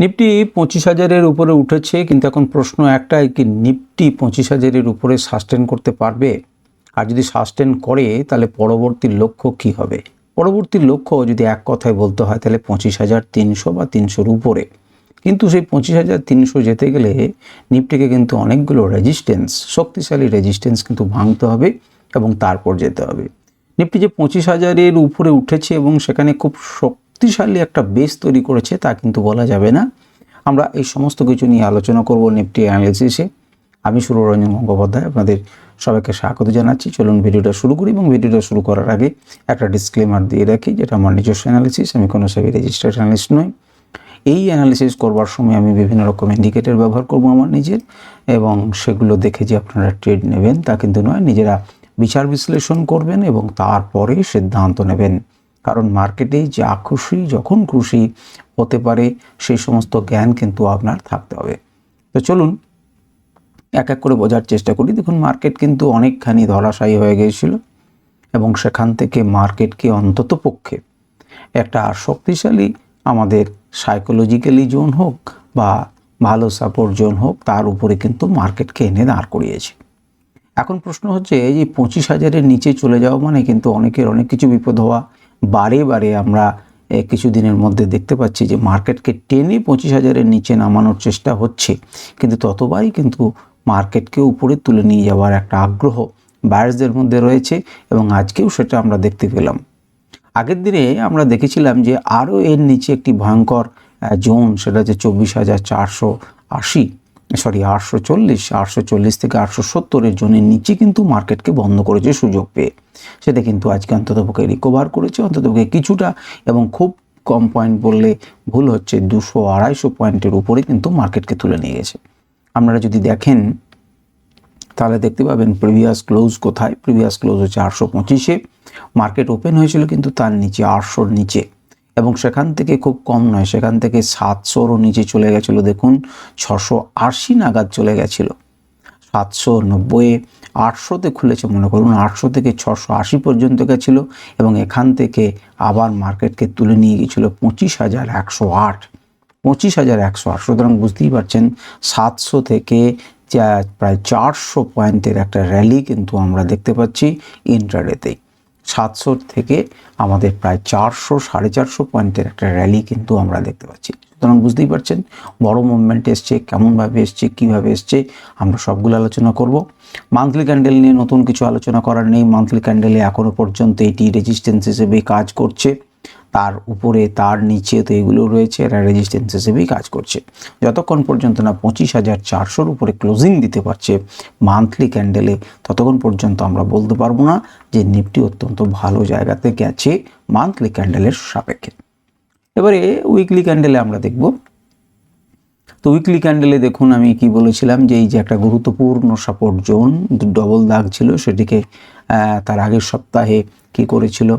Nifty 25,000-এর উপরে উঠেছে, কিন্তু এখন প্রশ্ন একটাই, কি নিফটি 25,000-এর উপরে সাস্টেন করতে পারবে? আর যদি সাস্টেন করে তাহলে পরবর্তী লক্ষ্য কি হবে? পরবর্তী লক্ষ্য যদি এক কথায় বলতে হয় তাহলে 25,300 বা 300-র উপরে। কিন্তু সেই 25,300 যেতে গেলে নিফটিকে কিন্তু অনেকগুলো রেজিস্ট্যান্স, শক্তিশালী রেজিস্ট্যান্স কিন্তু ভাঙতে হবে এবং তারপর যেতে হবে। নিফটি যে 25,000-এর উপরে উঠেছে এবং সেখানে খুব শক্তিশালী একটা বেস তৈরি করেছে তা কিন্তু বলা যাবে না। আমরা এই সমস্ত কিছু নিয়ে আলোচনা করব নিফটি অ্যানালিসিসে। আমি সুররঞ্জন গঙ্গোপাধ্যায় আপনাদের সবাইকে স্বাগত জানাচ্ছি। চলুন ভিডিওটা শুরু করি, এবং ভিডিওটা শুরু করার আগে একটা ডিসক্লেমার দিয়ে রাখি, যেটা আমার নিজস্ব অ্যানালিসিস, আমি কোনো সেবি রেজিস্টার্ড অ্যানালিস্ট নই। এই অ্যানালিসিস করবার সময় আমি বিভিন্ন রকম ইন্ডিকেটর ব্যবহার করব আমার নিজের, এবং সেগুলো দেখে যে আপনারা ট্রেড নেবেন তা কিন্তু নয়। নিজেরা বিচার বিশ্লেষণ করবেন এবং তারপরে সিদ্ধান্ত নেবেন, কারণ মার্কেটে যা খুশি যখন খুশি হতে পারে সেই সমস্ত জ্ঞান কিন্তু আপনার থাকতে হবে। তো চলুন এক এক করে বোঝার চেষ্টা করি। দেখুন, মার্কেট কিন্তু অনেকখানি ধরাশায়ী হয়ে গিয়েছিল এবং সেখান থেকে মার্কেটকে অন্ততপক্ষে একটা শক্তিশালী আমাদের সাইকোলজিক্যালি জোন হোক বা ভালো সাপোর্ট জোন হোক, তার উপরে কিন্তু মার্কেটকে এনে দাঁড় করিয়েছে। এখন প্রশ্ন হচ্ছে, এই যে 25,000-এর নিচে চলে যাওয়া মানে কিন্তু অনেকের অনেক কিছু বিপদ হওয়া। বারে বারে আমরা কিছুদিনের মধ্যে দেখতে পাচ্ছি যে মার্কেটকে টেনে 25,000-এর নিচে নামানোর চেষ্টা হচ্ছে, কিন্তু ততবারই কিন্তু মার্কেটকে উপরে তুলে নিয়ে যাওয়ার একটা আগ্রহ বায়ার্সদের মধ্যে রয়েছে, এবং আজকেও সেটা আমরা দেখতে পেলাম। আগের দিনে আমরা দেখেছিলাম যে আরও এর নিচে একটি ভয়ঙ্কর জোন, সেটা হচ্ছে 24,480, 840 থেকে 870-এর জোনের নিচে কিন্তু মার্কেটকে বন্ধ করেছে সুযোগ পেয়ে। সেটা কিন্তু আজকে অন্ততপক্ষে রিকভার করেছে, অন্ততপক্ষে কিছুটা, এবং খুব কম পয়েন্ট বললে ভুল হচ্ছে, 200-250 পয়েন্টের উপরে কিন্তু মার্কেটকে তুলে নিয়ে গেছে। আপনারা যদি দেখেন তাহলে দেখতে পাবেন প্রিভিয়াস ক্লোজ কোথায়। প্রিভিয়াস ক্লোজ হচ্ছে 825-এ, মার্কেট ওপেন হয়েছিল কিন্তু তার নিচে 800-র নিচে, এবং সেখান থেকে খুব কম নয়, সেখান থেকে 700-রও নিচে চলে গেছিলো। দেখুন 680 নাগাদ চলে গেছিলো, 790-এ, 800-তে খুলেছে, মনে করুন 800 থেকে 680 পর্যন্ত গেছিলো, এবং এখান থেকে আবার মার্কেটকে তুলে নিয়ে গিয়েছিল 25,108, 25,108। সুতরাং বুঝতেই পারছেন 700 থেকে প্রায় 400 পয়েন্টের একটা র্যালি কিন্তু আমরা দেখতে পাচ্ছি ইন্ট্রাডেতেই। 700 থেকে আমাদের প্রায় 400-450 পয়েন্টের একটা র্যালি কিন্তু আমরা দেখতে পাচ্ছি। সুতরাং বুঝতেই পারছেন বড় মুভমেন্ট এসছে, কেমনভাবে এসছে, কীভাবে এসছে, আমরা সবগুলো আলোচনা করব। মান্থলি ক্যান্ডেল নিয়ে নতুন কিছু আলোচনা করার নেই। মান্থলি ক্যান্ডেলে এখনও পর্যন্ত এটি রেজিস্ট্যান্স হিসেবে কাজ করছে, তার উপরে তার নিচে তো এগুলো রয়েছে, এরা রেজিস্ট্যান্স হিসেবেই কাজ করছে। যতক্ষণ পর্যন্ত না 25,400-র উপরে ক্লোজিং দিতে পারছে মান্থলি ক্যান্ডেলে, ততক্ষণ পর্যন্ত আমরা বলতে পারবো না যে নিফটি অত্যন্ত ভালো জায়গাতে গেছে মান্থলি ক্যান্ডেলের সাপেক্ষে। এবারে উইকলি ক্যান্ডেলে আমরা দেখব। তো উইকলি ক্যান্ডেলে দেখুন, আমি কি বলেছিলাম যে এই যে একটা গুরুত্বপূর্ণ সাপোর্ট জোন ডবল দাগ ছিল, সেটিকে তার আগের সপ্তাহে কি করেছিল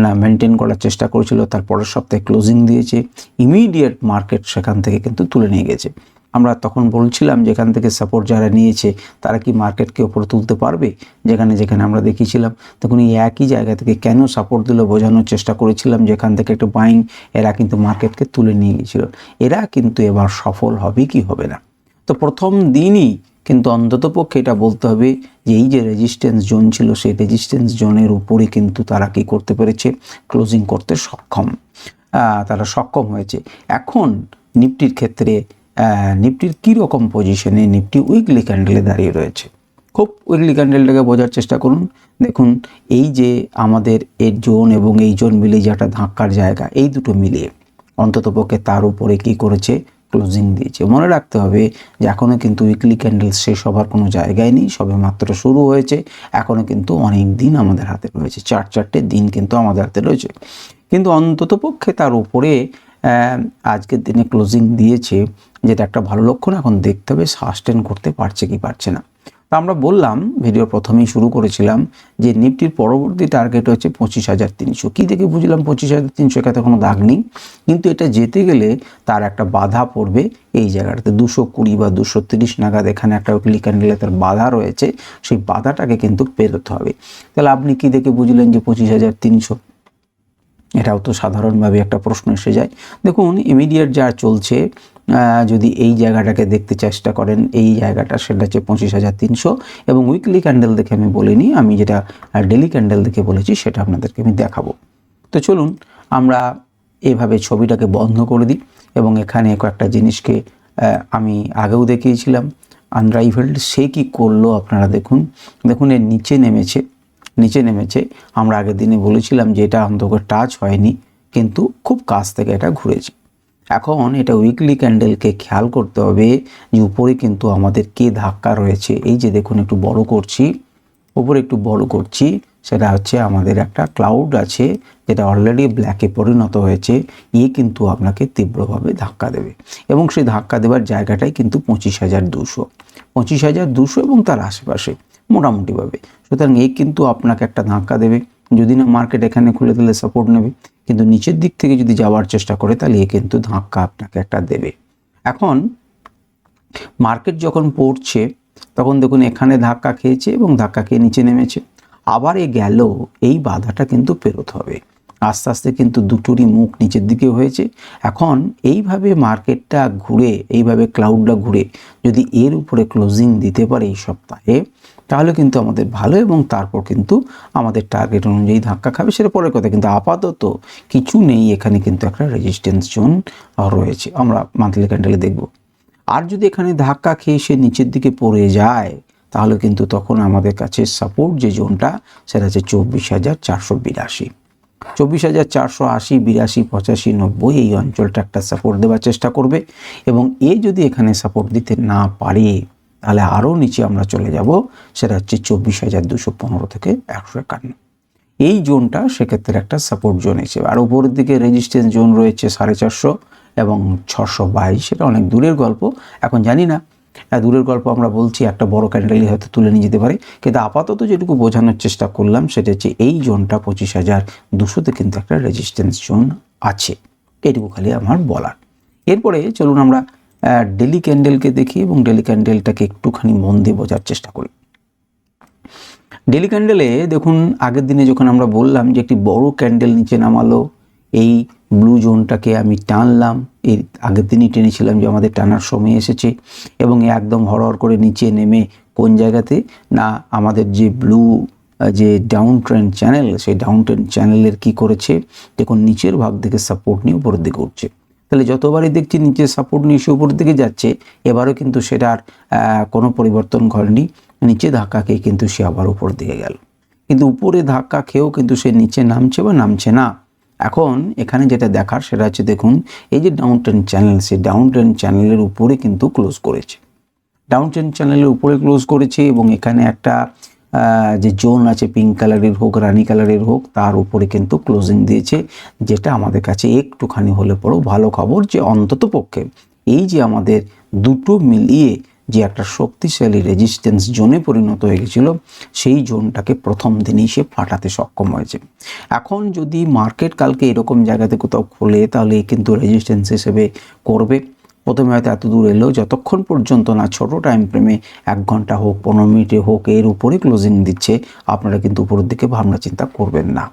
না, মেনটেন করার চেষ্টা করেছিল, তার পরের সপ্তাহে ক্লোজিং দিয়েছে, ইমিডিয়েট মার্কেট সেখান থেকে কিন্তু তুলে নিয়ে গেছে। আমরা তখন বলছিলাম যে এখান থেকে সাপোর্ট যারা নিয়েছে তারা কি মার্কেটকে উপরে তুলতে পারবে, যেখানে যেখানে আমরা দেখিয়েছিলাম। তখন এই একই জায়গা থেকে কেন সাপোর্ট দিল বোঝানোর চেষ্টা করেছিলাম যে এখান থেকে একটু বাইং, এরা কিন্তু মার্কেটকে তুলে নিয়ে গিয়েছিল। এরা কিন্তু এবার সফল হবে কি হবে না। তো প্রথম দিনই কিন্তু অন্ততপক্ষে এটা বলতে হবে যে এই যে রেজিস্ট্যান্স জোন ছিল, সেই রেজিস্ট্যান্স জোনের উপরে কিন্তু তারা কি করতে পেরেছে, ক্লোজিং করতে তারা সক্ষম হয়েছে। এখন নিফটির ক্ষেত্রে নিফটির কীরকম পজিশনে নিফটি উইকলি ক্যান্ডেলে দাঁড়িয়ে রয়েছে, খুব উইকলি ক্যান্ডেলটাকে বোঝার চেষ্টা করুন। দেখুন এই যে আমাদের এই জোন এবং এই জোন মিলিয়ে যে একটা ধাক্কার জায়গা, এই দুটো মিলিয়ে অন্ততপক্ষে তার উপরে কি করেছে, ক্লোজিং দিয়েছে। মনে রাখতে হবে যে এখনও কিন্তু উইকলি ক্যান্ডেল শেষ হবার কোনো জায়গায় নেই, সবে মাত্র শুরু হয়েছে। এখনও কিন্তু অনেক দিন আমাদের হাতে রয়েছে, 4-4টে দিন কিন্তু আমাদের হাতে রয়েছে, কিন্তু অন্ততপক্ষে তার উপরে আজকের দিনে ক্লোজিং দিয়েছে, যেটা একটা ভালো লক্ষণ। এখন দেখতে হবে সাস্টেন করতে পারছে কি পারছে না। তো আমরা বললাম, ভিডিওর প্রথমেই শুরু করেছিলাম যে নিফটির পরবর্তী টার্গেট হচ্ছে 25,300। কী দেখে বুঝলাম 25,300? এখানে কোনো দাগ নেই, কিন্তু এটা যেতে গেলে তার একটা বাধা পড়বে এই জায়গাটাতে, 220 বা 230 নাগাদ এখানে একটা উইকলি ক্যান্ডেলে তার বাধা রয়েছে, সেই বাধাটাকে কিন্তু পেরোতে হবে। তাহলে আপনি কী দেখে বুঝলেন যে 25,300? এটাও তো সাধারণভাবে একটা প্রশ্ন এসে যায়। দেখুন ইমিডিয়েট যা চলছে যদি এই জায়গাটাকে দেখতে চেষ্টা করেন, এই জায়গাটা সেটা হচ্ছে 25,300 এবং উইকলি ক্যান্ডেল দেখে আমি বলিনি, আমি যেটা ডেলি ক্যান্ডেল দেখে বলেছি সেটা আপনাদেরকে আমি দেখাবো। তো চলুন আমরা এইভাবে ছবিটাকে বন্ধ করে দিই এবং এখানে কয়েকটা জিনিসকে আমি আগেও দেখিয়েছিলাম। আনরাইভেলড সে কি করলো আপনারা দেখুন এর নিচে নেমেছে। আমরা আগের দিনে বলেছিলাম যে এটা অন্তত টাচ হয়নি, কিন্তু খুব কাছ থেকে এটা ঘুরেছে। এখন এটা উইকলি ক্যান্ডেলকে খেয়াল করতে হবে যে উপরে কিন্তু আমাদের কে ধাক্কা রয়েছে। এই যে দেখুন একটু বড় করছি, উপরে একটু বড় করছি, সেটা হচ্ছে আমাদের একটা ক্লাউড আছে যেটা অলরেডি ব্ল্যাকে পরিণত হয়েছে। কিন্তু আপনাকে তীব্রভাবে ধাক্কা দেবে এবং সেই ধাক্কা দেওয়ার জায়গাটাই কিন্তু 25,200 এবং তার আশেপাশে মোটামুটিভাবে। সুতরাং কিন্তু আপনাকে একটা ধাক্কা দেবে, যদি না মার্কেট এখানে খুলে দিলে সাপোর্ট নেবে, কিন্তু নিচের দিক থেকে যদি যাওয়ার চেষ্টা করে তাহলে কিন্তু ধাক্কা আপনাকে একটা দেবে। এখন মার্কেট যখন পড়ছে তখন দেখুন এখানে ধাক্কা খেয়েছে এবং ধাক্কা খেয়ে নিচে নেমেছে, আবার গেল, এই বাধাটা কিন্তু পেরোতে হবে। আস্তে আস্তে কিন্তু দুটোরই মুখ নিচের দিকে হয়েছে। এখন এইভাবে মার্কেটটা ঘুরে, এইভাবে ক্লাউডটা ঘুরে যদি এর উপরে ক্লোজিং দিতে পারে এই সপ্তাহে, তাহলে কিন্তু আমাদের ভালো এবং তারপর কিন্তু আমাদের টার্গেট অনুযায়ী ধাক্কা খাবে, সেটা পরের কথা। কিন্তু আপাতত কিছু নেই, এখানে কিন্তু একটা রেজিস্ট্যান্স জোন রয়েছে, আমরা মান্থলি ক্যান্ডেলে দেখব। আর যদি এখানে ধাক্কা খেয়ে সে নিচের দিকে পড়ে যায় তাহলে কিন্তু তখন আমাদের কাছে সাপোর্ট যে জোনটা সেটা হচ্ছে 24,482, 24,480, 82, 85, 90 এই অঞ্চলটা একটা সাপোর্ট দেওয়ার চেষ্টা করবে এবং যদি এখানে সাপোর্ট দিতে না পারে তাহলে আরও নিচে আমরা চলে যাব, সেটা হচ্ছে 24,215 থেকে 151। এই জোনটা সেক্ষেত্রে একটা সাপোর্ট জোন হিসেবে। আর উপরের দিকে রেজিস্ট্যান্স জোন রয়েছে 450 এবং 622, সেটা অনেক দূরের গল্প। এখন জানি না দূরের গল্প আমরা বলছি, একটা বড় ক্যান্ডেলই হয়তো তুলে নিয়ে যেতে পারে, কিন্তু আপাতত যেটুকু বোঝানোর চেষ্টা করলাম সেটা হচ্ছে এই জোনটা 25,200তে কিন্তু একটা রেজিস্ট্যান্স জোন আছে, এটুকু খালি আমার বলার। এরপরে চলুন আমরা ডেলি ক্যান্ডেলকে দেখি এবং ডেলি ক্যান্ডেলটাকে একটুখানি মন দিয়ে বোঝার চেষ্টা করি। ডেলি ক্যান্ডেলে দেখুন আগের দিনে যখন আমরা বললাম যে একটি বড় ক্যান্ডেল নিচে নামালো, এই ব্লু জোনটাকে আমি টানলাম, এর আগের দিনই টেনেছিলাম যে আমাদের টানার সময় এসেছে এবং একদম হড়হড় করে নিচে নেমে কোন জায়গাতে না আমাদের যে ব্লু যে ডাউন ট্রেন্ড চ্যানেল, সেই ডাউন ট্রেন্ড চ্যানেলের কি করেছে দেখুন, নিচের ভাগ থেকে সাপোর্ট নিয়ে উপরের দিকে উঠছে। তাহলে যতবারই দেখছি নিচে সাপোর্ট নিয়ে সে উপরের দিকে যাচ্ছে, এবারও কিন্তু সেটার কোনো পরিবর্তন ঘটেনি, নিচে ধাক্কা খেয়ে কিন্তু সে আবার উপর দিকে গেল, কিন্তু উপরে ধাক্কা খেয়েও কিন্তু সে নিচে নামছে না। এখন এখানে যেটা দেখার সেটা হচ্ছে দেখুন এই যে ডাউন ট্রেন্ড চ্যানেল, সেই ডাউন ট্রেন্ড চ্যানেলের উপরে কিন্তু ক্লোজ করেছে, ডাউন ট্রেন্ড চ্যানেলের উপরে ক্লোজ করেছে এবং এখানে একটা যে জোন আছে পিঙ্ক কালারের হোক রানি কালারের হোক তার উপরে কিন্তু ক্লোজিং দিয়েছে, যেটা আমাদের কাছে একটুখানি হলে পরেও ভালো খবর যে অন্তত পক্ষে এই যে আমাদের দুটো মিলিয়ে যে একটা শক্তিশালী রেজিস্ট্যান্স জোনে পরিণত হয়ে গেছিল, সেই জোনটাকে প্রথম দিনেই সে ফাটাতে সক্ষম হয়েছে। এখন যদি মার্কেট কালকে এরকম জায়গাতে কোথাও খোলে তাহলে কিন্তু রেজিস্ট্যান্স হিসেবে করবে। প্রথমে হয়তো এত দূর এলেও যতক্ষণ পর্যন্ত না ছোট টাইম ফ্রেমে 1 ঘন্টা হোক 15 মিনিটে হোক এর উপরে ক্লোজিং দিচ্ছে, আপনারা কিন্তু উপরের দিকে ভাবনা চিন্তা করবেন না।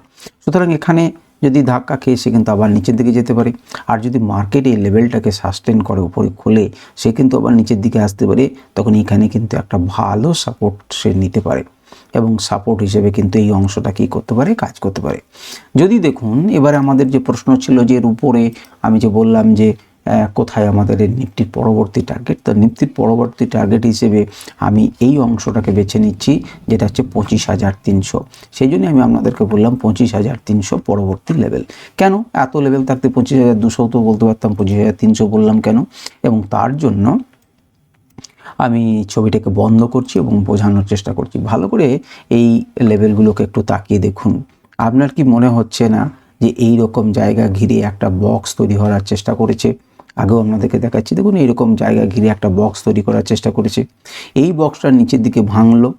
সুতরাং এখানে যদি ধাক্কা খেয়ে সে কিন্তু আবার নিচের দিকে যেতে পারে, আর যদি মার্কেট এই লেভেলটাকে সাস্টেন করে উপরে খোলে সে কিন্তু আবার নিচের দিকে আসতে পারে, তখন এখানে কিন্তু একটা ভালো সাপোর্ট সে নিতে পারে এবং সাপোর্ট হিসেবে কিন্তু এই অংশটা কী করতে পারে, কাজ করতে পারে। যদি দেখুন এবারে আমাদের যে প্রশ্ন ছিল যে এর উপরে আমি যে বললাম যে কোথায় আমাদের নিফটির পরবর্তী টার্গেট, তো নিফটির পরবর্তী টার্গেট হিসেবে আমি এই অংশটাকে বেছে নিচ্ছি যেটা হচ্ছে 25,300। সেই জন্য আমি আপনাদেরকে বললাম 25,300 পরবর্তী লেভেল। কেন এত লেভেল থাকতে 25,200 তো বলতে পারতাম, 25,300 বললাম কেন? এবং তার জন্য আমি ছবিটাকে বন্ধ করছি এবং বোঝানোর চেষ্টা করছি। ভালো করে এই লেভেলগুলোকে একটু তাকিয়ে দেখুন। আপনার কি মনে হচ্ছে না যে এই রকম জায়গা ঘিরে একটা বক্স তৈরি করার চেষ্টা করেছে? আগেও আপনাদেরকে দেখাচ্ছি, দেখুন এইরকম জায়গা ঘিরে একটা বক্স তৈরি করার চেষ্টা করেছে। এই বক্সটা নিচের দিকে ভাঙলো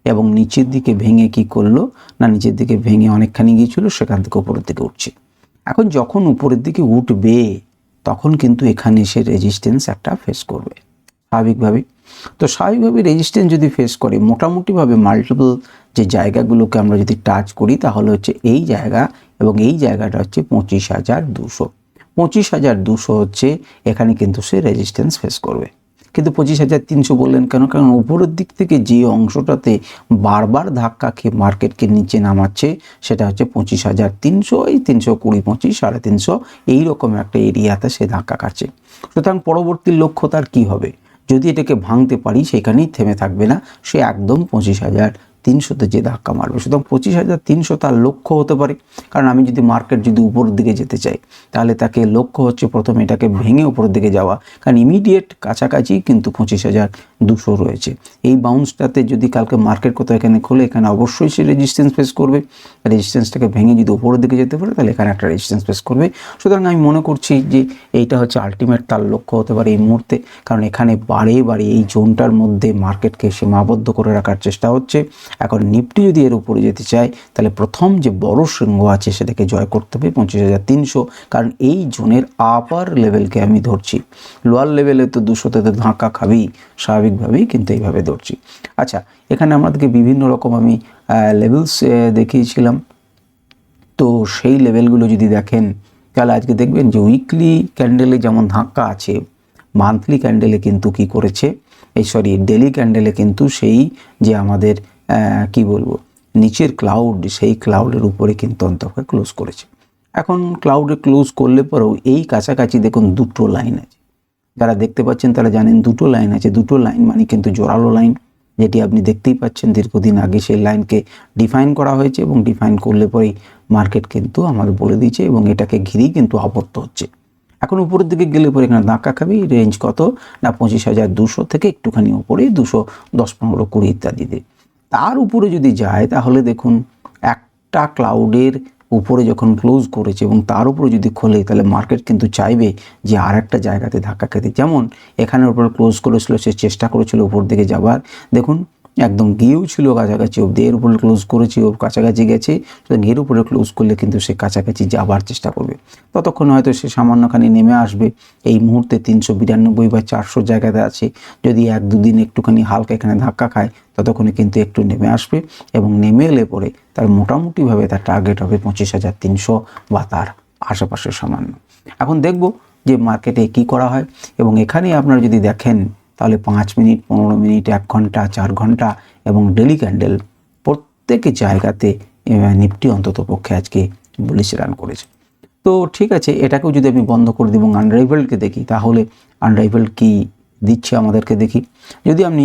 এবং নিচের দিকে ভেঙে কি করলো না, নিচের দিকে ভেঙে অনেকখানি গিয়েছিল, সেখান থেকে উপরের দিকে উঠছে। এখন যখন উপরের দিকে উঠবে তখন কিন্তু এখানে সে রেজিস্ট্যান্স একটা ফেস করবে স্বাভাবিকভাবে। তো স্বাভাবিকভাবে রেজিস্ট্যান্স যদি ফেস করে মোটামুটিভাবে মাল্টিপল যে জায়গাগুলোকে আমরা যদি টাচ করি তাহলে হচ্ছে এই জায়গা এবং এই জায়গাটা হচ্ছে 25,200। 25,200 হচ্ছে এখানে কিন্তু সে রেজিস্ট্যান্স ফেস করবে। কিন্তু 25,300 বললেন কেন? কারণ উপরের দিক থেকে যে অংশটাতে বারবার ধাক্কা খেয়ে মার্কেটকে নিচে নামাচ্ছে সেটা হচ্ছে 25,300, এই 320, 25, 350 এইরকম একটা এরিয়াতে সে ধাক্কা খাচ্ছে। সুতরাং পরবর্তী লক্ষ্য তার কী হবে? যদি এটাকে ভাঙতে পারি সেখানেই থেমে থাকবে না, সে একদম 25,300-তে যে ধাক্কা মারবে। সুতরাং 25,300 তার লক্ষ্য হতে পারে। কারণ আমি যদি মার্কেট যদি উপরের দিকে যেতে চাই তাহলে তাকে লক্ষ্য হচ্ছে প্রথমে এটাকে ভেঙে উপরের দিকে যাওয়া, কারণ ইমিডিয়েট কাছাকাছি কিন্তু 25,200 রয়েছে। এই বাউন্সটাতে যদি কালকে মার্কেট কোথাও এখানে খোলে এখানে অবশ্যই সে রেজিস্ট্যান্স ফেস করবে। রেজিস্ট্যান্সটাকে ভেঙে যদি উপরের দিকে যেতে পারে তাহলে এখানে একটা রেজিস্ট্যান্স ফেস করবে। সুতরাং আমি মনে করছি যে এইটা হচ্ছে আলটিমেট তার লক্ষ্য হতে পারে এই মুহূর্তে, কারণ এখানে বারে বারে এই জোনটার মধ্যে মার্কেটকে সীমাবদ্ধ করে রাখার চেষ্টা হচ্ছে। এখন নিফটি যদি এর উপরে যেতে চায় তাহলে প্রথম যে বড় শৃঙ্গ আছে সেটাকে জয় করতে হবে 25,300, কারণ এই জোনের আপার লেভেলকে আমি ধরছি। লোয়ার লেভেলে তো 200-তে তো ধাক্কা খাবেই স্বাভাবিকভাবেই, কিন্তু এইভাবে ধরছি। আচ্ছা, এখানে আমাদেরকে বিভিন্ন রকম আমি লেভেলস দেখিয়েছিলাম, তো সেই লেভেলগুলো যদি দেখেন তাহলে আজকে দেখবেন যে উইকলি ক্যান্ডেলে যেমন ধাক্কা আছে, মান্থলি ক্যান্ডেলে কিন্তু কি করেছে, ডেলি ক্যান্ডেলে কিন্তু সেই যে আমাদের কি বলবো নিচের ক্লাউড, সেই ক্লাউডের উপরে কিন্তু অন্তত ক্লোজ করেছে। এখন ক্লাউডে ক্লোজ করলে পরেও এই কাছাকাছি দেখুন দুটো লাইন আছে, যারা দেখতে পাচ্ছেন তারা জানেন দুটো লাইন আছে। দুটো লাইন মানে কিন্তু জোরালো লাইন, যেটি আপনি দেখতেই পাচ্ছেন দীর্ঘদিন আগে সেই লাইনকে ডিফাইন করা হয়েছে, এবং ডিফাইন করলে পরেই মার্কেট কিন্তু আমাদের বলে দিয়েছে এবং এটাকে ঘিরেই কিন্তু আবর্ত হচ্ছে। এখন উপরের দিকে গেলে পরে এখানে ধাক্কা খাবে, রেঞ্জ কত না 25,200 থেকে একটুখানি উপরে 210, 15, 20 ইত্যাদিতে। তার উপরে যদি যায় তাহলে দেখুন একটা ক্লাউডের উপরে যখন ক্লোজ করেছে এবং তার উপরে যদি খোলে তাহলে মার্কেট কিন্তু চাইবে যে আর একটা জায়গাতে ধাক্কা খেতে। যেমন এখানের উপরে ক্লোজ করেছিল, সে চেষ্টা করেছিল উপর দিকে যাবার, দেখুন একদম গিয়েও ছিল কাছাকাছি অব্দি, এর উপরে ক্লোজ করেছে ওর কাছাকাছি গেছে। সুতরাং এর উপরে ক্লোজ করলে কিন্তু সে কাছাকাছি যাবার চেষ্টা করবে, ততক্ষণ হয়তো সে সামান্যখানি নেমে আসবে। এই মুহূর্তে 392 বা 400 জায়গাতে আছে, যদি 1-2 দিন একটুখানি হালকা এখানে ধাক্কা খায় ততক্ষণে কিন্তু একটু নেমে আসবে, এবং নেমে এলে পরে তার মোটামুটিভাবে তার টার্গেট হবে 25,300 বা তার আশেপাশে সামান্য। এখন দেখব যে মার্কেটে কি করা হয়, এবং এখানে আপনারা যদি দেখেন তাহলে 5 মিনিট, 15 মিনিট, 1 ঘন্টা, 4 ঘন্টা এবং ডেলি ক্যান্ডেল প্রত্যেক জায়গাতে নিফটি অন্তত পক্ষে আজকে বুলিশ রান করেছে। তো ঠিক আছে, এটাকেও যদি আমি বন্ধ করে দিই এবং আনরাইভেলকে দেখি তাহলে আনরাইভেল কি দিচ্ছে আমাদেরকে দেখি। যদি আপনি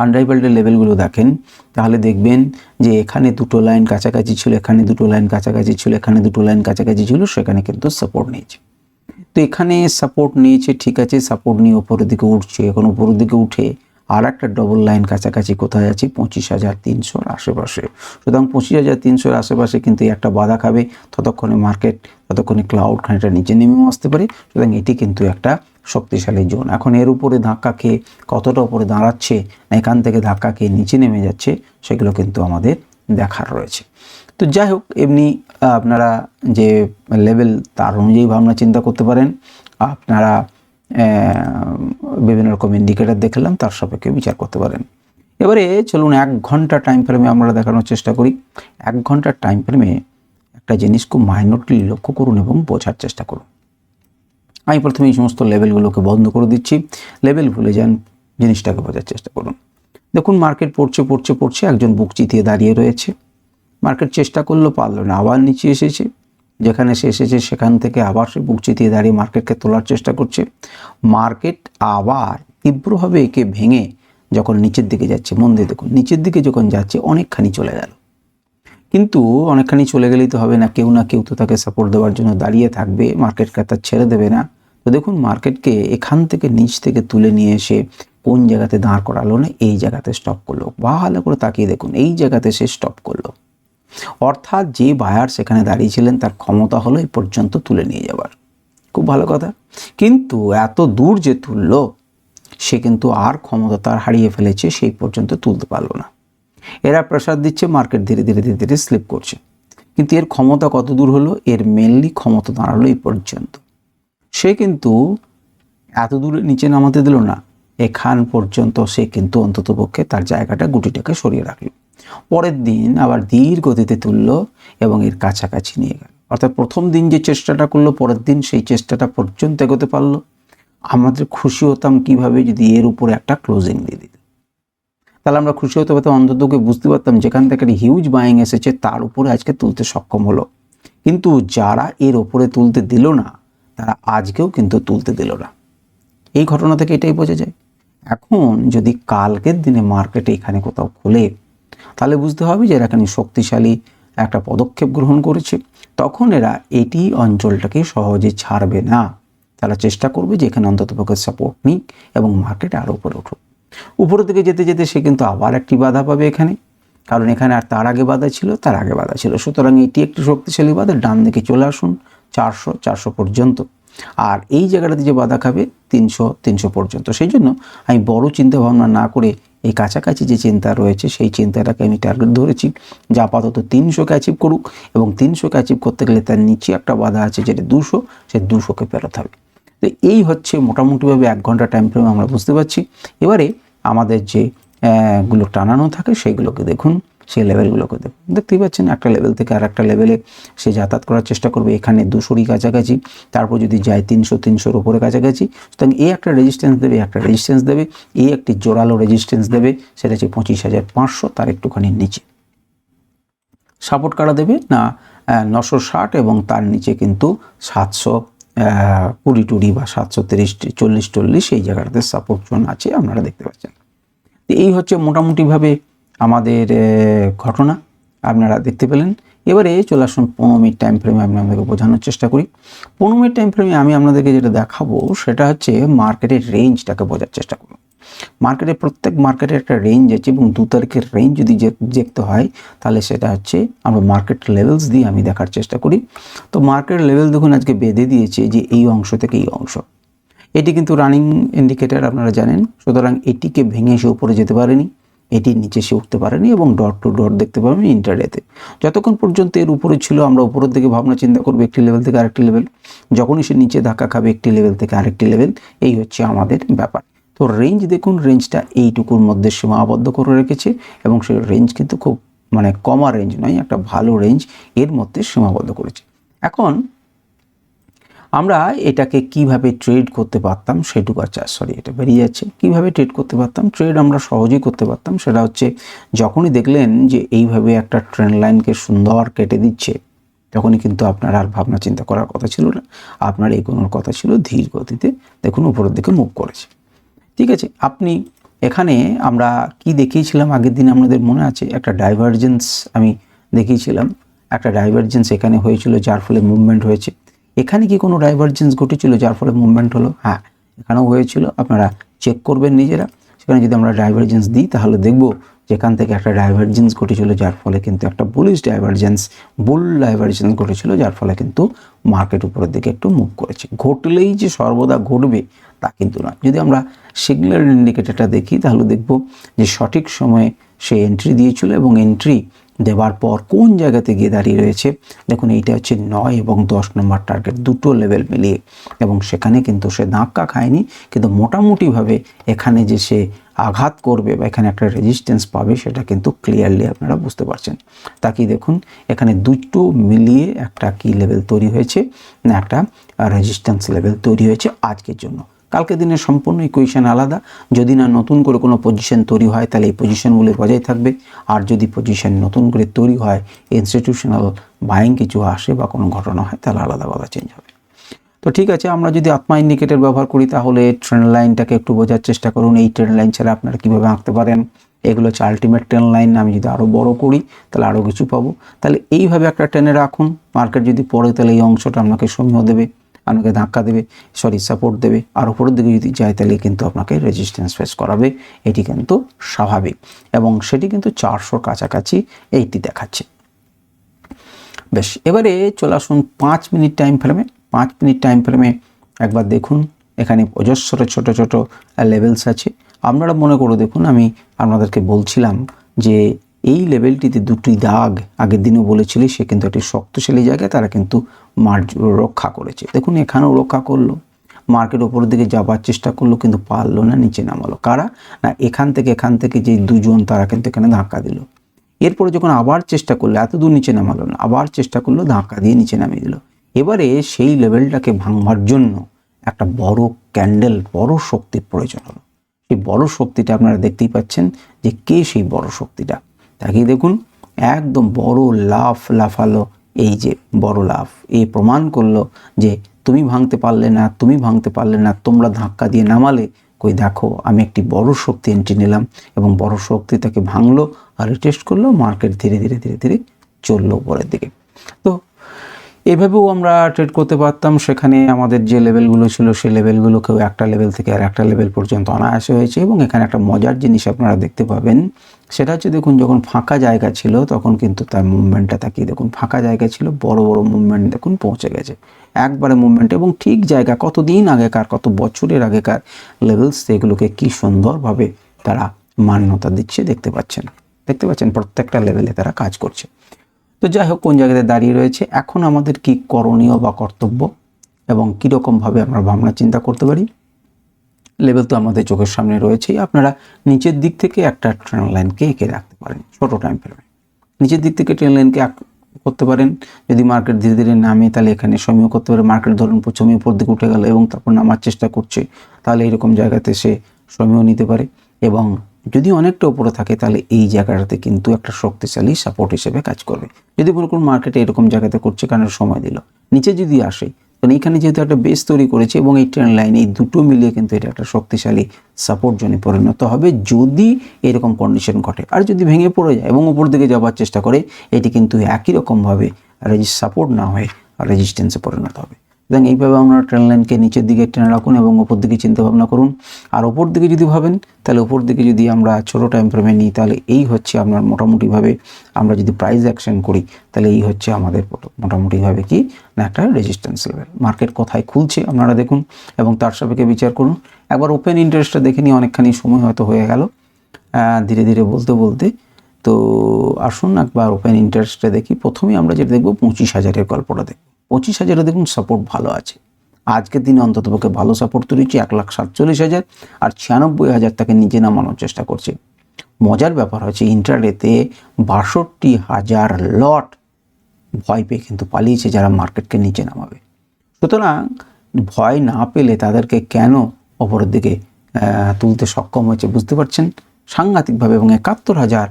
আনরাইভেলডের লেভেলগুলো দেখেন তাহলে দেখবেন যে এখানে দুটো লাইন কাছাকাছি ছিল, এখানে দুটো লাইন কাছাকাছি ছিল, এখানে দুটো লাইন কাছাকাছি ছিল, সেখানে কিন্তু সাপোর্ট নিয়েছে। তো এখানে সাপোর্ট নিয়েছে, ঠিক আছে, সাপোর্ট নিয়ে উপরের দিকে উঠছে। এখন উপরের দিকে উঠে আর একটা ডবল লাইন কাছাকাছি কোথায় আছে 25,300-র আশেপাশে। সুতরাং 25,300-র আশেপাশে কিন্তু একটা বাধা খাবে, ততক্ষণে ক্লাউড খানিকটা নিচে নেমেও আসতে পারে। সুতরাং এটি কিন্তু একটা শক্তিশালী জোন। এখন এর উপরে ধাক্কা খেয়ে কতটা উপরে দাঁড়াচ্ছে না এখান থেকে ধাক্কা খেয়ে নিচে নেমে যাচ্ছে, সেগুলো কিন্তু আমাদের দেখার রয়েছে। তো যাই হোক, এমনি আপনারা যে লেভেল তার অনুযায়ী ভাবনা চিন্তা করতে পারেন। আপনারা বিভিন্ন রকম ইন্ডিকেটার দেখলাম, তার সাপেক্ষে বিচার করতে পারেন। এবারে চলুন 1 ঘন্টা টাইম ফ্রেমে আমরা দেখানোর চেষ্টা করি। 1 ঘন্টার টাইম ফ্রেমে একটা জিনিস খুব মাইনরলি লক্ষ্য করুন এবং বোঝার চেষ্টা করুন। আমি প্রথমে এই সমস্ত লেভেলগুলোকে বন্ধ করে দিচ্ছি, লেভেল ভুলে যান, জিনিসটাকে বোঝার চেষ্টা করুন। দেখুন মার্কেট পড়ছে, একজন বুক চিতিয়ে দাঁড়িয়ে রয়েছে। মার্কেট চেষ্টা করলো, পারলো না, আবার নিচে এসেছে। যেখানে সে এসেছে সেখান থেকে আবার সে বুক চিতিয়ে দাঁড়িয়ে মার্কেটকে তোলার চেষ্টা করছে। মার্কেট আবার তীব্রভাবে একে ভেঙে যখন নিচের দিকে যাচ্ছে, মন দিয়ে দেখুন, নিচের দিকে যখন যাচ্ছে অনেকখানি চলে গেল। কিন্তু অনেকখানি চলে গেলেই তো হবে না কেউ তো তাকে সাপোর্ট দেওয়ার জন্য দাঁড়িয়ে থাকবে, মার্কেটকে তার ছেড়ে দেবে না। তো দেখুন মার্কেটকে এখান থেকে নিচ থেকে তুলে নিয়ে এসে কোন জায়গাতে দাঁড় করালো না, এই জায়গাতে স্টপ করলো। ভালো করে তাকিয়ে দেখুন, এই জায়গাতে সে স্টপ করলো। অর্থাৎ যে বায়ার সেখানে দাঁড়িয়েছিলেন তার ক্ষমতা হলো এই পর্যন্ত তুলে নিয়ে যাবার। খুব ভালো কথা, কিন্তু এত দূর যে তুললো সে কিন্তু আর ক্ষমতা তার হারিয়ে ফেলেছে, সেই পর্যন্ত তুলতে পারলো না। এরা প্রেসার দিচ্ছে, মার্কেট ধীরে ধীরে স্লিপ করছে। কিন্তু এর ক্ষমতা কত দূর হলো, এর মেনলি ক্ষমতা দাঁড়ালো এই পর্যন্ত। সে কিন্তু এত দূরে নিচে নামাতে দিল না, এখান পর্যন্ত সে কিন্তু অন্ততপক্ষে তার জায়গাটা গুটিটাকে সরিয়ে রাখলো। পরের দিন আবার ধীর গতিতে তুললো এবং এর কাছাকাছি নিয়ে গেল। অর্থাৎ প্রথম দিন যে চেষ্টাটা করলো পরের দিন সেই চেষ্টাটা পর্যন্ত এগোতে পারলো। আমাদের খুশি হতাম কিভাবে যদি এর উপরে একটা ক্লোজিং দিয়ে দিত, তাহলে আমরা খুশি হতে পারতাম, অন্তত বুঝতে পারতাম যেখান থেকে একটা হিউজ বাইং এসেছে তার উপরে আজকে তুলতে সক্ষম হলো। কিন্তু যারা এর ওপরে তুলতে দিল না তারা আজকেও কিন্তু তুলতে দিল না। এই ঘটনা থেকে এটাই বোঝা যায়। এখন যদি কালকের দিনে মার্কেটে এখানে কোথাও খোলে তাহলে বুঝতে হবে যে এরা এখানে শক্তিশালী একটা পদক্ষেপ গ্রহণ করেছে, তখন এরা এটি অঞ্চলটাকে সহজে ছাড়বে না। তারা চেষ্টা করবে যে এখানে অন্ততপক্ষে সাপোর্ট নিক এবং মার্কেট আরও উপরে উঠুক। উপরের দিকে যেতে যেতে সে কিন্তু আবার একটি বাধা পাবে এখানে, কারণ এখানে আর তার আগে বাধা ছিল, তার আগে বাধা ছিল। সুতরাং এটি একটি শক্তিশালী বাধা। ডান দিকে চলে আসুন 400 পর্যন্ত, আর এই জায়গাটাতে যে বাধা খাবে 300 পর্যন্ত। সেই জন্য আমি বড় চিন্তা ভাবনা না করে এই কাছাকাছি যে চিন্তা রয়েছে সেই চিন্তাটাকে আমি টার্গেট ধরেছি, যা আপাতত 300কে অ্যাচিভ করুক, এবং 300কে অ্যাচিভ করতে গেলে তার নিচে একটা বাধা আছে যেটা 200, সেই 200কে পেরোতে হবে। তো এই হচ্ছে মোটামুটিভাবে 1 ঘন্টা টাইম ফ্রেম আমরা বুঝতে পারছি। এবারে আমাদের যে গুলো টানানো থাকে সেইগুলোকে দেখুন, সেই লেভেলগুলোকে দেখুন। দেখতেই পাচ্ছেন একটা লেভেল থেকে আর একটা লেভেলে সে যাতায়াত করার চেষ্টা করবে। এখানে 200-ই কাছাকাছি, তারপর যদি যায় 300-300-র উপরে কাছাকাছি। সুতরাং এই একটা রেজিস্ট্যান্স দেবে, একটা রেজিস্ট্যান্স দেবে, এই একটি জোরালো রেজিস্ট্যান্স দেবে, সেটা হচ্ছে 25,500, তার একটুখানি নিচে। সাপোর্ট কারা দেবে না 960, এবং তার নিচে কিন্তু 720 বা 730-40 এই জায়গাটাতে সাপোর্ট জোন আছে, আপনারা দেখতে পাচ্ছেন। এই হচ্ছে মোটামুটিভাবে আমাদের ঘটনা, আপনারা দেখতে পেলেন। এবারে চলে আসুন 15 মিনিট টাইম ফ্রেমে আমি আপনাদেরকে বোঝানোর চেষ্টা করি। 15 মিনিট টাইম ফ্রেমে আমি আপনাদেরকে যেটা দেখাবো সেটা হচ্ছে মার্কেটের রেঞ্জটাকে বোঝার চেষ্টা করুন। প্রত্যেক মার্কেটের একটা রেঞ্জ আছে, এবং 2 তারিখের রেঞ্জ যদি দেখতে হয় তাহলে সেটা হচ্ছে আমরা মার্কেট লেভেলস দিয়ে আমি দেখার চেষ্টা করি। তো মার্কেট লেভেল দেখুন আজকে বেঁধে দিয়েছে যে এই অংশ থেকে এই অংশ, এটি কিন্তু রানিং ইন্ডিকেটর, আপনারা জানেন। সুতরাং এটিকে ভেঙে সে উপরে যেতে পারেনি, এটির নিচে সে উঠতে পারেনি, এবং ডট টু ডট দেখতে পাবেন ইন্টারডেতে। যতক্ষণ পর্যন্ত এর উপরে ছিল আমরা উপরের দিকে ভাবনা চিন্তা করবো একটি লেভেল থেকে আরেকটি লেভেল, যখনই সে নিচে ধাক্কা খাবে একটি লেভেল থেকে আরেকটি লেভেল। এই হচ্ছে আমাদের ব্যাপার। তো রেঞ্জ দেখুন, রেঞ্জটা এইটুকুর মধ্যে সীমাবদ্ধ করে রেখেছে, এবং সেই রেঞ্জ কিন্তু খুব কমা রেঞ্জ নয়, একটা ভালো রেঞ্জ এর মধ্যে সীমাবদ্ধ করেছে। এখন আমরা এটাকে কিভাবে ট্রেড করতে পারতাম সেটুকু, এটা বেরিয়ে যাচ্ছে। কিভাবে ট্রেড করতে পারতাম? ট্রেড আমরা সহজেই করতে পারতাম। সেটা হচ্ছে যখনই দেখলেন যে এইভাবে একটা ট্রেন্ড লাইনকে সুন্দর কেটে দিচ্ছে, তখনই কিন্তু আপনার আর ভাবনা চিন্তা করার কথা ছিল না, আপনার এগোনোর কথা ছিল ধীর গতিতে। দেখুন উপরের দিকে মুভ করেছে, ঠিক আছে। আপনি এখানে আমরা কি দেখিয়েছিলাম আগের দিন আপনাদের মনে আছে? একটা ডাইভারজেন্স আমি দেখিয়েছিলাম, একটা ডাইভারজেন্স এখানে হয়েছিল যার ফলে মুভমেন্ট হয়েছে। এখানে কি কোনো ডাইভারজেন্স ঘটেছিল যার ফলে মুভমেন্ট হলো? হ্যাঁ, এখানেও হয়েছিল। আপনারা চেক করবেন নিজেরা। সেখানে যদি আমরা ডাইভারজেন্স দিই তাহলে দেখব যেখান থেকে একটা ডাইভারজেন্স ঘটেছিল যার ফলে কিন্তু একটা বুল ডাইভারজেন্স ঘটেছিল, যার ফলে কিন্তু মার্কেট উপরের দিকে একটু মুভ করেছে। ঘটলেই যে সর্বদা ঘটবে তা কিন্তু না। যদি আমরা সিগন্যাল ইন্ডিকেটরটা দেখি তাহলে দেখব যে সঠিক সময়ে সে এন্ট্রি দিয়েছিল, এবং এন্ট্রি দেওয়ার পর কোন জায়গাতে গিয়ে দাঁড়িয়ে রয়েছে দেখুন। এইটা হচ্ছে 9 এবং 10 নম্বর টার্গেট, দুটো লেভেল মিলিয়ে, এবং সেখানে কিন্তু সে ধাক্কা খায়নি, কিন্তু মোটামুটিভাবে এখানে যে সে আঘাত করবে বা এখানে একটা রেজিস্ট্যান্স পাবে সেটা কিন্তু ক্লিয়ারলি আপনারা বুঝতে পারছেন। তাকে দেখুন এখানে দুটো মিলিয়ে একটা কি লেভেল তৈরি হয়েছে না, একটা রেজিস্ট্যান্স লেভেল তৈরি হয়েছে আজকের জন্য। কালকে দিনের সম্পূর্ণ ইকুয়েশন আলাদা। যদি না নতুন করে কোনো পজিশন তৈরি হয় তাহলে এই পজিশনগুলো বজায় থাকবে, আর যদি পজিশন নতুন করে তৈরি হয়, ইনস্টিটিউশনাল বাইং কিছু আসে বা কোনো ঘটনা হয়, তাহলে আলাদা চেঞ্জ হবে। তো ঠিক আছে, আমরা যদি আত্মা ইন্ডিকেটর ব্যবহার করি তাহলে ট্রেন্ড লাইনটাকে একটু বোঝার চেষ্টা করুন। এই ট্রেন্ড লাইন ছাড়া আপনারা কীভাবে আঁকতে পারেন? এগুলো হচ্ছে আলটিমেট ট্রেন্ড লাইন। আমি যদি আরও বড় করি তাহলে আরও কিছু পাবো। তাহলে এইভাবে একটা টেনে রাখুন। মার্কেট যদি পড়ে তাহলে এই অংশটা আপনাকে সমীহ দেবে, আপনাকে ধাক্কা দেবে, সাপোর্ট দেবে। আর উপরের দিকে যদি যায় তাহলে কিন্তু আপনাকে রেজিস্ট্যান্স ফেস করাবে। এটি কিন্তু স্বাভাবিক, এবং সেটি কিন্তু 400 কাছাকাছি এইটি দেখাচ্ছে। বেশ, এবারে চলে আসুন 5 মিনিট টাইম ফ্রেমে। 5 মিনিট টাইম ফ্রেমে একবার দেখুন, এখানে অজস্র ছোট ছোট লেভেলস আছে। আপনারা মনে করে দেখুন, আমি আপনাদেরকে বলছিলাম যে এই লেভেলটিতে দুটি দাগ আগের দিনও বলেছিলি, সে কিন্তু একটি শক্তিশালী জায়গায় তারা কিন্তু রক্ষা করেছে। দেখুন এখানেও রক্ষা করলো, মার্কেট ওপরের দিকে যাবার চেষ্টা করলো কিন্তু পারলো না, নিচে নামালো। কারা? না এখান থেকে যে দুজন তারা কিন্তু এখানে ধাক্কা দিল। এরপরে যখন আবার চেষ্টা করলো, এত দূর নিচে নামালো না, আবার চেষ্টা করলো, ধাক্কা দিয়ে নিচে নামিয়ে দিল। এবারে সেই লেভেলটাকে ভাঙবার জন্য একটা বড় ক্যান্ডেল, বড় শক্তির প্রয়োজন হলো। সেই বড় শক্তিটা আপনারা দেখতেই পাচ্ছেন যে কে সেই বড় শক্তিটা। তাকিয়ে দেখুন, একদম বড় লাফ লাফালো, এই যে বড় লাফ, এই প্রমাণ করলো যে তুমি ভাঙতে পারলে না, তুমি ভাঙতে পারলে না, তোমরা ধাক্কা দিয়ে নামালে, কই দেখো আমি একটি বড় শক্তি এন্ট্রি নিলাম এবং বড় শক্তি তাকে ভাঙলো আর টেস্ট করলো, মার্কেট ধীরে ধীরে ধীরে ধীরে চললো উপরের দিকে। তো এভাবেও আমরা ট্রেড করতে পারতাম। সেখানে আমাদের যে লেভেলগুলো ছিল সেই লেভেলগুলোকেও একটা লেভেল থেকে আর একটা লেভেল পর্যন্ত অনায়াসে হয়েছে। এবং এখানে একটা মজার জিনিস আপনারা দেখতে পাবেন, সেটা হচ্ছে দেখুন যখন ফাঁকা জায়গা ছিল তখন কিন্তু তার মুভমেন্টটা তাকিয়ে দেখুন, ফাঁকা জায়গা ছিল, বড় বড় মুভমেন্ট দেখুন পৌঁছে গেছে একবারে মুভমেন্ট, এবং ঠিক জায়গা কতদিন আগেকার, কত বছরের আগেকার লেভেলস, এগুলোকে কি সুন্দরভাবে তারা মান্যতা দিচ্ছে দেখতে পাচ্ছেন প্রত্যেকটা লেভেলে তারা কাজ করছে। তো যাই হোক, কোন জায়গাতে দাঁড়িয়ে রয়েছে, এখন আমাদের কি করণীয় বা কর্তব্য এবং কীরকমভাবে আমরা ভাবনা চিন্তা করতে পারি। লেভেল তো আমাদের চোখের সামনে রয়েছেই। আপনারা নিচের দিক থেকে একটা ট্রেন লাইনকে এঁকে রাখতে পারেন ছোটো টাইম ফ্রেমে, নিচের দিক থেকে ট্রেন লাইনকে করতে পারেন। যদি মার্কেট ধীরে ধীরে নামে তাহলে এখানে সময় করতে পারে। মার্কেট ধরুন প্রথমে উপর দিকে উঠে গেল এবং তারপর নামার চেষ্টা করছে, তাহলে এরকম জায়গাতে সে সময়ও নিতে পারে। এবং যদি অনেকটা উপরে থাকে তাহলে এই জায়গাটাতে কিন্তু একটা শক্তিশালী সাপোর্ট হিসেবে কাজ করবে। যদি কোনো মার্কেটে এরকম জায়গাতে করছে কারণ সময় দিল, নিচে যদি আসে, কারণ এখানে যেহেতু একটা বেস তৈরি করেছে এবং এই ট্রেন্ড লাইন, এই দুটো মিলিয়ে কিন্তু এটা একটা শক্তিশালী সাপোর্ট জোনে পরিণত হবে যদি এরকম কন্ডিশন ঘটে। আর যদি ভেঙে পড়ে যায় এবং উপর দিকে যাওয়ার চেষ্টা করে, এটি কিন্তু একই রকমভাবে সাপোর্ট না হয়ে রেজিস্ট্যান্সে পরিণত হবে। সুতরাং এইভাবে আমরা ট্রেন্ড লাইনকে নিচের দিকে টেনে রাখুন এবং উপর দিকে চিন্তা ভাবনা করুন। আর উপর দিকে যদি ভাবেন তাহলে উপর দিকে যদি আমরা ছোটো টাইম ফ্রেমে নিই তাহলে এই হচ্ছে আপনার মোটামুটিভাবে, আমরা যদি প্রাইস অ্যাকশন করি তাহলে এই হচ্ছে আমাদের মোটামুটিভাবে কি না একটা রেজিস্ট্যান্স লেভেল। মার্কেট কোথায় খুলছে আপনারা দেখুন এবং তার সাপেক্ষে বিচার করুন। একবার ওপেন ইন্টারেস্টটা দেখে নিই, অনেকখানি সময় হয়তো হয়ে গেল ধীরে ধীরে বলতে বলতে। তো আসুন একবার ওপেন ইন্টারেস্টটা দেখি। প্রথমেই আমরা যেটা দেখব 25,000-এর গল্পটা দেখব। 25,000-এ দেখুন সাপোর্ট ভালো আছে, আজকের দিনে অন্ততপক্ষে ভালো সাপোর্ট তৈরি হচ্ছে 1,47,000 আর 96,000 তাকে নিচে নামানোর চেষ্টা করছে। মজার ব্যাপার হচ্ছে ইন্ট্রাডেতে 62,000 লট ভয় পেয়ে কিন্তু পালিয়েছে যারা মার্কেটকে নিচে নামাবে। সুতরাং ভয় না পেলে তাদেরকে কেন ওপরের দিকে তুলতে সক্ষম হয়েছে বুঝতে পারছেন সাংঘাতিকভাবে। এবং 71,000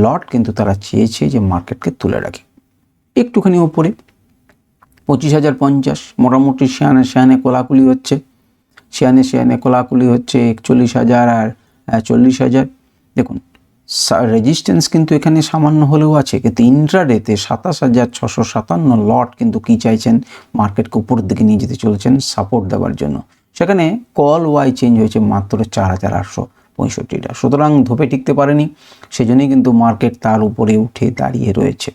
লট কিন্তু তারা চেয়েছে যে মার্কেটকে তুলে রাখে। একটুখানি ওপরে 25,050 মোটামুটি শেয়ানে কোলাকুলি হচ্ছে, শেয়ানে কোলাকুলি হচ্ছে 41,000 আর 40,000। দেখুন রেজিস্ট্যান্স কিন্তু এখানে সামান্য হলেও আছে, কিন্তু ইন্ট্রাডেতে 27,657 লট কিন্তু কি চাইছেন, মার্কেটকে উপরের দিকে নিয়ে যেতে চলেছেন সাপোর্ট দেওয়ার জন্য। সেখানে কল ওয়াই চেঞ্জ হয়েছে মাত্র 4,865টা। সুতরাং ধোপে টিকতে পারেনি, সেজন্যই কিন্তু মার্কেট তার উপরে উঠে দাঁড়িয়ে রয়েছে।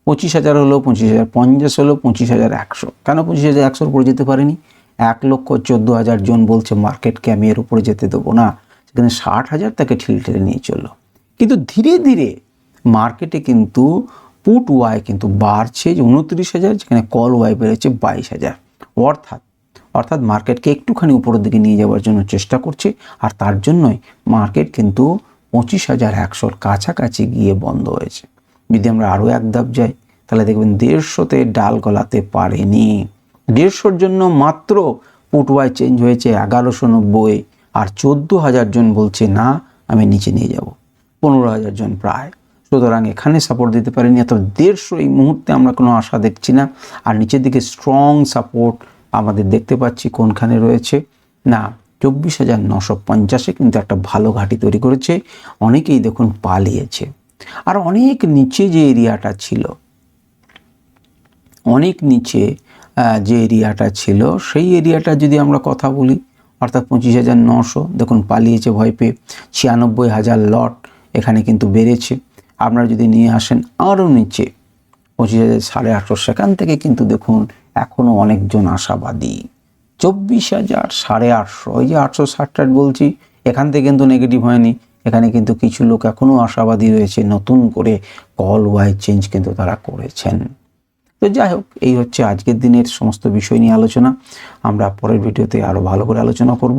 25,000 হলো, 25,050 হলো, 25,100। কেন 25,100 উপরে যেতে পারেনি? 1,14,000 জন বলছে মার্কেটকে আমি এর উপরে যেতে দেবো না, সেখানে 60,000 তাকে ঠেলে নিয়ে চললো। কিন্তু ধীরে ধীরে মার্কেটে কিন্তু পুট ওয়াই কিন্তু বাড়ছে 29,000, যেখানে কল ওয়াই বেড়েছে 22,000। অর্থাৎ মার্কেটকে একটুখানি উপরের দিকে নিয়ে যাওয়ার জন্য চেষ্টা করছে। আর তার জন্যই মার্কেট কিন্তু 25,100-র কাছাকাছি গিয়ে বন্ধ হয়েছে। যদি আমরা আরও এক ধাপ যাই তাহলে দেখবেন 150-তে ডাল গলাতে পারেনি। 150-র জন্য মাত্র পুট ওয়াই চেঞ্জ হয়েছে 1190, আর 14,000 জন বলছে না আমি নিচে নিয়ে যাব, 15,000 জন প্রায়। সুতরাং এখানে সাপোর্ট দিতে পারেনি। অর্থাৎ 150 এই মুহূর্তে আমরা কোনো আশা দেখছি না। আর নিচের দিকে স্ট্রং সাপোর্ট আমাদের দেখতে পাচ্ছি কোনখানে রয়েছে না 24,950-এ কিন্তু একটা ভালো ঘাঁটি তৈরি করেছে। অনেকেই দেখুন পালিয়েছে। আর অনেক নিচে যে এরিয়াটা ছিল, অনেক নিচে যে এরিয়াটা ছিল সেই এরিয়াটা যদি আমরা কথা বলি, অর্থাৎ 25,900 দেখুন পালিয়েছে ভয় পেয়ে। 96,000 লট এখানে কিন্তু বেড়েছে। আপনারা যদি নিয়ে আসেন আরও নিচে 25,800, সেখান থেকে কিন্তু দেখুন এখনও অনেকজন আশাবাদী। 24,000, 850, ওই যে 860 বলছি, এখান থেকে কিন্তু নেগেটিভ হয়নি। এখানে কিন্তু কিছু লোক এখনও আশাবাদী রয়েছে, নতুন করে কল ওয়াই চেঞ্জ কিন্তু তারা করেছেন। তো যাই হোক, এই হচ্ছে আজকের দিনের সমস্ত বিষয় নিয়ে আলোচনা। আমরা পরের ভিডিওতে আরও ভালো করে আলোচনা করব।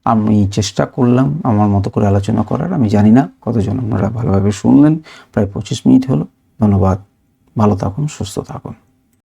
আমি চেষ্টা করলাম আমার মতো করে আলোচনা করার। আমি জানি না কতজন আপনারা ভালোভাবে শুনলেন, প্রায় 25 মিনিট হলো। ধন্যবাদ, ভালো থাকুন, সুস্থ থাকুন।